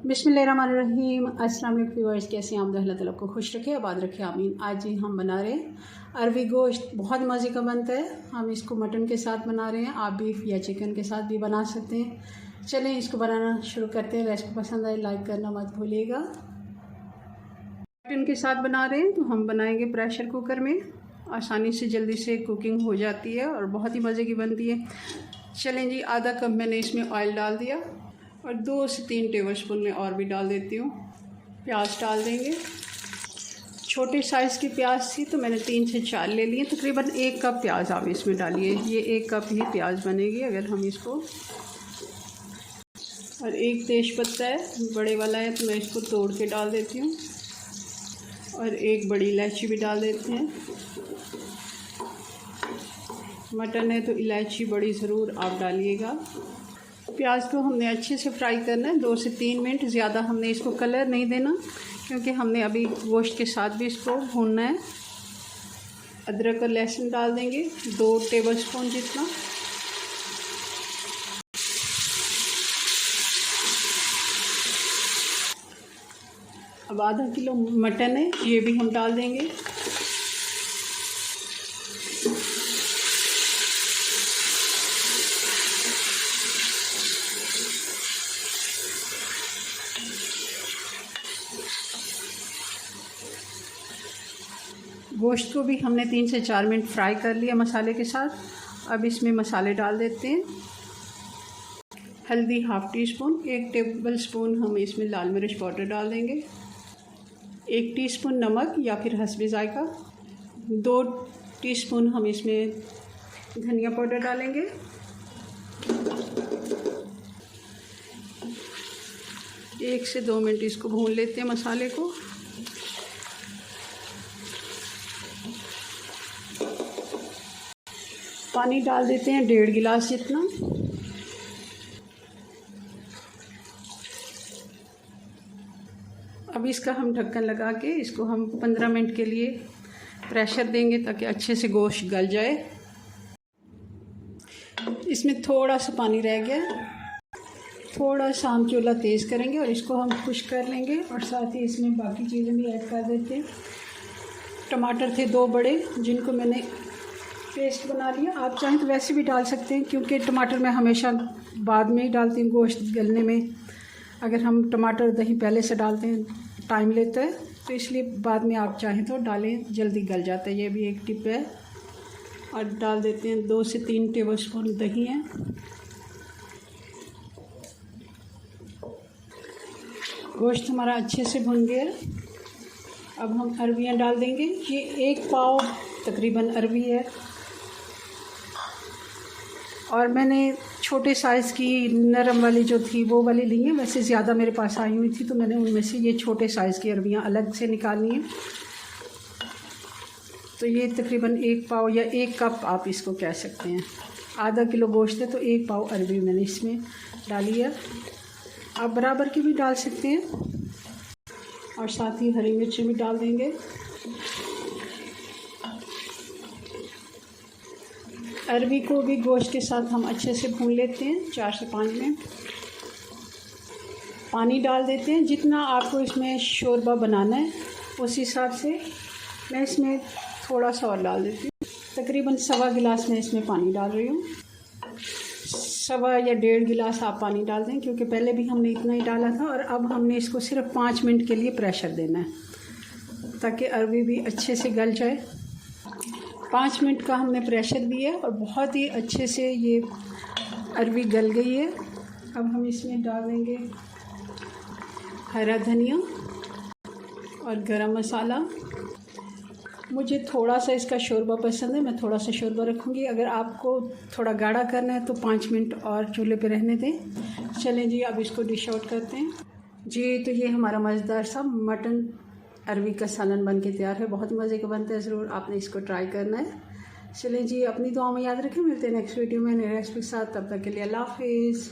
बिस्मिल्लाहिर्रहमानिर्रहीम। अस्सलाम वालेकुम व्यूअर्स, कैसे हैं आप? अल्लाह ताला को खुश रखे, आबाद रखे, आमीन। आज ही हम बना रहे हैं अरवी गोश्त। बहुत मज़े का बनता है। हम इसको मटन के साथ बना रहे हैं, आप बीफ या चिकन के साथ भी बना सकते हैं। चलें इसको बनाना शुरू करते हैं। रेसिपी पसंद आए लाइक करना मत भूलिएगा। मटन के साथ बना रहे हैं तो हम बनाएंगे प्रेशर कुकर में। आसानी से जल्दी से कुकिंग हो जाती है और बहुत ही मज़े की बनती है। चलें जी, आधा कप मैंने इसमें ऑयल डाल दिया और 2 से 3 टेबलस्पून में और भी डाल देती हूँ। प्याज डाल देंगे। छोटे साइज़ की प्याज थी तो मैंने 3 से 4 ले लिए। तकरीबन 1 कप प्याज आप इसमें डालिए। ये 1 कप ही प्याज बनेगी अगर हम इसको। और 1 तेज पत्ता है, बड़े वाला है तो मैं इसको तोड़ के डाल देती हूँ। और 1 बड़ी इलायची भी डाल देते हैं। मटन है तो इलायची बड़ी ज़रूर आप डालिएगा। प्याज को हमने अच्छे से फ्राई करना है 2 से 3 मिनट। ज़्यादा हमने इसको कलर नहीं देना क्योंकि हमने अभी गोश्त के साथ भी इसको भूनना है। अदरक और लहसुन डाल देंगे 2 टेबलस्पून जितना। अब आधा किलो मटन है, ये भी हम डाल देंगे। गोश्त को भी हमने 3 से 4 मिनट फ्राई कर लिया मसाले के साथ। अब इसमें मसाले डाल देते हैं। हल्दी ½ टीस्पून, 1 टेबलस्पून हम इसमें लाल मिर्च पाउडर डाल देंगे, 1 टीस्पून नमक या फिर हस्बे जायका, 2 टीस्पून हम इसमें धनिया पाउडर डालेंगे, 1 से 2 मिनट इसको भून लेते हैं मसाले को। पानी डाल देते हैं 1.5 गिलास जितना। अब इसका हम ढक्कन लगा के इसको हम 15 मिनट के लिए प्रेशर देंगे ताकि अच्छे से गोश्त गल जाए। इसमें थोड़ा सा पानी रह गया, थोड़ा सा हम चूल्हा तेज़ करेंगे और इसको हम खुश्क कर लेंगे। और साथ ही इसमें बाकी चीज़ें भी ऐड कर देते हैं। टमाटर थे 2 बड़े जिनको मैंने पेस्ट बना लिया। आप चाहें तो वैसे भी डाल सकते हैं क्योंकि टमाटर मैं हमेशा बाद में ही डालती हूँ गोश्त गलने में। अगर हम टमाटर दही पहले से डालते हैं टाइम लेता है तो इसलिए बाद में आप चाहें तो डालें, जल्दी गल जाता है। ये भी एक टिप है। और डाल देते हैं 2 से 3 टेबलस्पून दही है। गोश्त हमारा अच्छे से भुन गया। अब हम अरवियाँ डाल देंगे। ये 1 पाव तकरीबन अरवी है और मैंने छोटे साइज़ की नरम वाली जो थी वो वाली ली है। वैसे ज़्यादा मेरे पास आई हुई थी तो मैंने उनमें से ये छोटे साइज़ की अरवियाँ अलग से निकालनी है। तो ये तकरीबन 1 पाव या 1 कप आप इसको कह सकते हैं। आधा किलो गोश्त है तो 1 पाव अरवी मैंने इसमें डाली है। आप बराबर की भी डाल सकते हैं। और साथ ही हरी मिर्ची भी डाल देंगे। अरवी को भी गोश्त के साथ हम अच्छे से भून लेते हैं 4 से 5 मिनट। पानी डाल देते हैं जितना आपको इसमें शोरबा बनाना है उस हिसाब से। मैं इसमें थोड़ा सा और डाल देती हूँ। तकरीबन 1.25 गिलास में इसमें पानी डाल रही हूँ। 1.25 या 1.5 गिलास आप पानी डाल दें क्योंकि पहले भी हमने इतना ही डाला था। और अब हमने इसको सिर्फ 5 मिनट के लिए प्रेशर देना है ताकि अरवी भी अच्छे से गल जाए। 5 मिनट का हमने प्रेशर दिया और बहुत ही अच्छे से ये अरवी गल गई है। अब हम इसमें डालेंगे हरा धनिया और गरम मसाला। मुझे थोड़ा सा इसका शोरबा पसंद है, मैं थोड़ा सा शोरबा रखूँगी। अगर आपको थोड़ा गाढ़ा करना है तो 5 मिनट और चूल्हे पे रहने दें। चलें जी, अब इसको डिश आउट करते हैं जी। तो ये हमारा मज़ेदार सा मटन अरवी का सालन बन के तैयार है। बहुत मज़े का बनता है, ज़रूर आपने इसको ट्राई करना है। चलें जी, अपनी दुआ में याद रखें। मिलते हैं नेक्स्ट वीडियो में नए रेसिपी के साथ। तब तक के लिए अल्लाह हाफिज़।